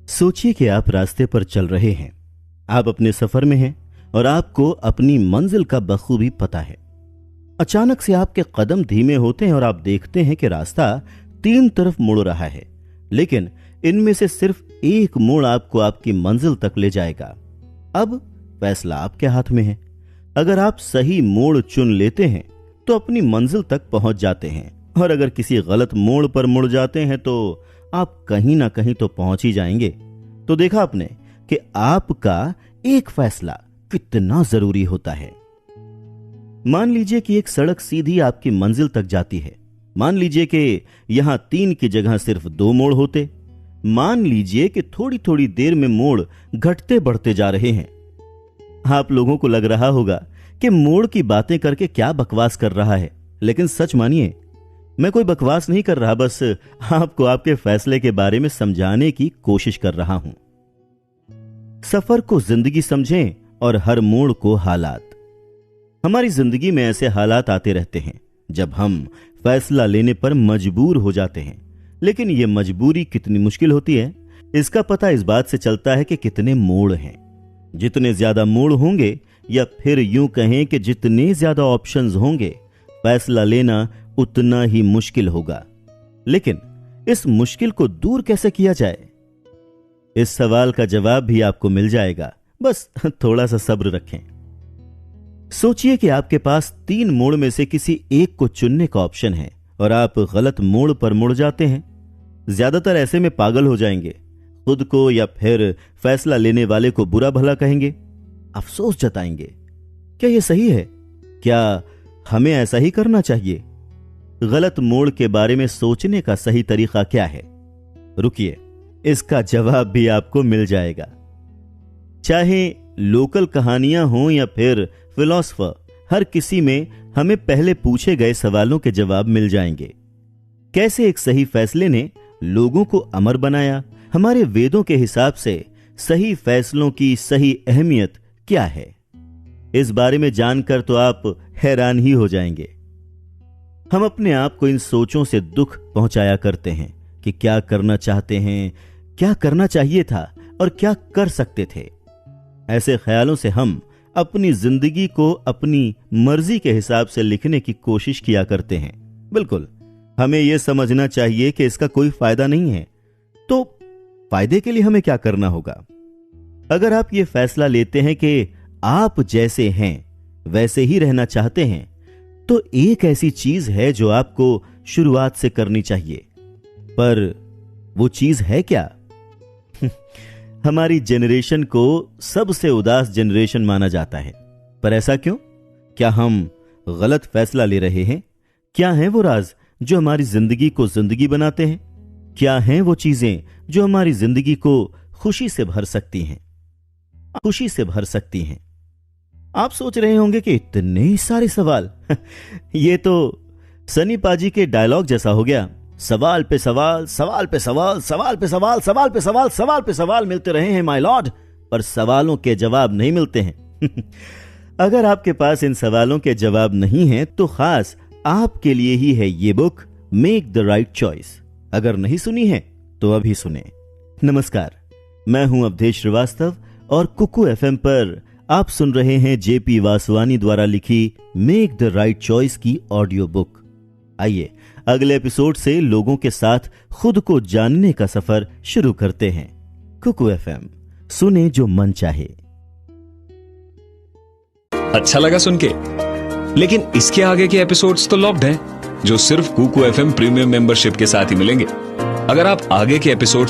सोचिए कि आप रास्ते पर चल रहे हैं। आप अपने सफर में हैं और आपको अपनी मंजिल का बखूबी पता है। अचानक से आपके कदम धीमे होते हैं और आप देखते हैं कि रास्ता 3 तरफ मुड़ रहा है, लेकिन इनमें से सिर्फ एक मोड़ आपको आपकी मंजिल तक ले जाएगा। अब फैसला आपके हाथ में है। अगर आप सही मोड़ चुन लेते हैं तो अपनी मंजिल तक पहुंच जाते हैं, और अगर किसी गलत मोड़ पर मुड़ जाते हैं तो आप कहीं ना कहीं तो पहुंच ही जाएंगे। तो देखा आपने कि आपका एक फैसला कितना जरूरी होता है। मान लीजिए कि एक सड़क सीधी आपकी मंजिल तक जाती है। मान लीजिए कि यहां 3 की जगह सिर्फ 2 मोड़ होते। मान लीजिए कि थोड़ी थोड़ी देर में मोड़ घटते बढ़ते जा रहे हैं। आप लोगों को लग रहा होगा कि मोड़ की बातें करके क्या बकवास कर रहा है, लेकिन सच मानिए, मैं कोई बकवास नहीं कर रहा, बस आपको आपके फैसले के बारे में समझाने की कोशिश कर रहा हूं। सफर को जिंदगी समझें और हर मोड़ को हालात। हमारी जिंदगी में ऐसे हालात आते रहते हैं जब हम फैसला लेने पर मजबूर हो जाते हैं, लेकिन यह मजबूरी कितनी मुश्किल होती है इसका पता इस बात से चलता है कि कितने मोड़ हैं। जितने ज्यादा मोड़ होंगे, या फिर यूं कहें कि जितने ज्यादा ऑप्शंस होंगे, फैसला लेना उतना ही मुश्किल होगा। लेकिन इस मुश्किल को दूर कैसे किया जाए, इस सवाल का जवाब भी आपको मिल जाएगा, बस थोड़ा सा सब्र रखें। सोचिए कि आपके पास 3 मोड़ में से किसी एक को चुनने का ऑप्शन है और आप गलत मोड़ पर मुड़ जाते हैं। ज्यादातर ऐसे में पागल हो जाएंगे, खुद को या फिर फैसला लेने वाले को बुरा भला कहेंगे, अफसोस जताएंगे। क्या यह सही है? क्या हमें ऐसा ही करना चाहिए? गलत मोड़ के बारे में सोचने का सही तरीका क्या है? रुकिए, इसका जवाब भी आपको मिल जाएगा। चाहे लोकल कहानियां हों या फिर फिलॉसफर, हर किसी में हमें पहले पूछे गए सवालों के जवाब मिल जाएंगे। कैसे एक सही फैसले ने लोगों को अमर बनाया? हमारे वेदों के हिसाब से सही फैसलों की सही अहमियत क्या है? इस बारे में जानकर तो आप हैरान ही हो जाएंगे। हम अपने आप को इन सोचों से दुख पहुंचाया करते हैं कि क्या करना चाहते हैं, क्या करना चाहिए था और क्या कर सकते थे। ऐसे ख्यालों से हम अपनी जिंदगी को अपनी मर्जी के हिसाब से लिखने की कोशिश किया करते हैं। बिल्कुल, हमें यह समझना चाहिए कि इसका कोई फायदा नहीं है। तो फायदे के लिए हमें क्या करना होगा? अगर आप यह फैसला लेते हैं कि आप जैसे हैं वैसे ही रहना चाहते हैं, तो एक ऐसी चीज है जो आपको शुरुआत से करनी चाहिए। पर वो चीज है क्या? हमारी जनरेशन को सबसे उदास जनरेशन माना जाता है, पर ऐसा क्यों? क्या हम गलत फैसला ले रहे हैं? क्या हैं वो राज जो हमारी जिंदगी को जिंदगी बनाते हैं? क्या हैं वो चीजें जो हमारी जिंदगी को खुशी से भर सकती हैं? खुशी से भर सकती हैं। आप सोच रहे होंगे कि इतने सारे सवाल ये तो सनी पाजी के डायलॉग जैसा हो गया। सवाल पे सवाल, सवाल पे सवाल, सवाल पे सवाल, सवाल पे सवाल, सवाल पे सवाल मिलते रहे हैं माय लॉर्ड, पर सवालों के जवाब नहीं मिलते हैं। अगर आपके पास इन सवालों के जवाब नहीं हैं तो खास आपके लिए ही है ये book, make the right choice. अगर नहीं सुनी है तो अभी सुने। नमस्कार, मैं हूं अवधेश श्रीवास्तव और कुकू एफएम पर आप सुन रहे हैं जेपी वासवानी द्वारा लिखी मेक द राइट चॉइस की ऑडियो बुक। आइए अगले एपिसोड से लोगों के साथ खुद को जानने का सफर शुरू करते हैं। कुकू एफएम, सुने जो मन चाहे। अच्छा लगा सुन के, लेकिन इसके आगे के एपिसोड्स तो लॉक्ड हैं, जो सिर्फ कुकू एफएम प्रीमियम मेंबरशिप के साथ ही मिलेंगे। अगर आप आगे के एपिसोड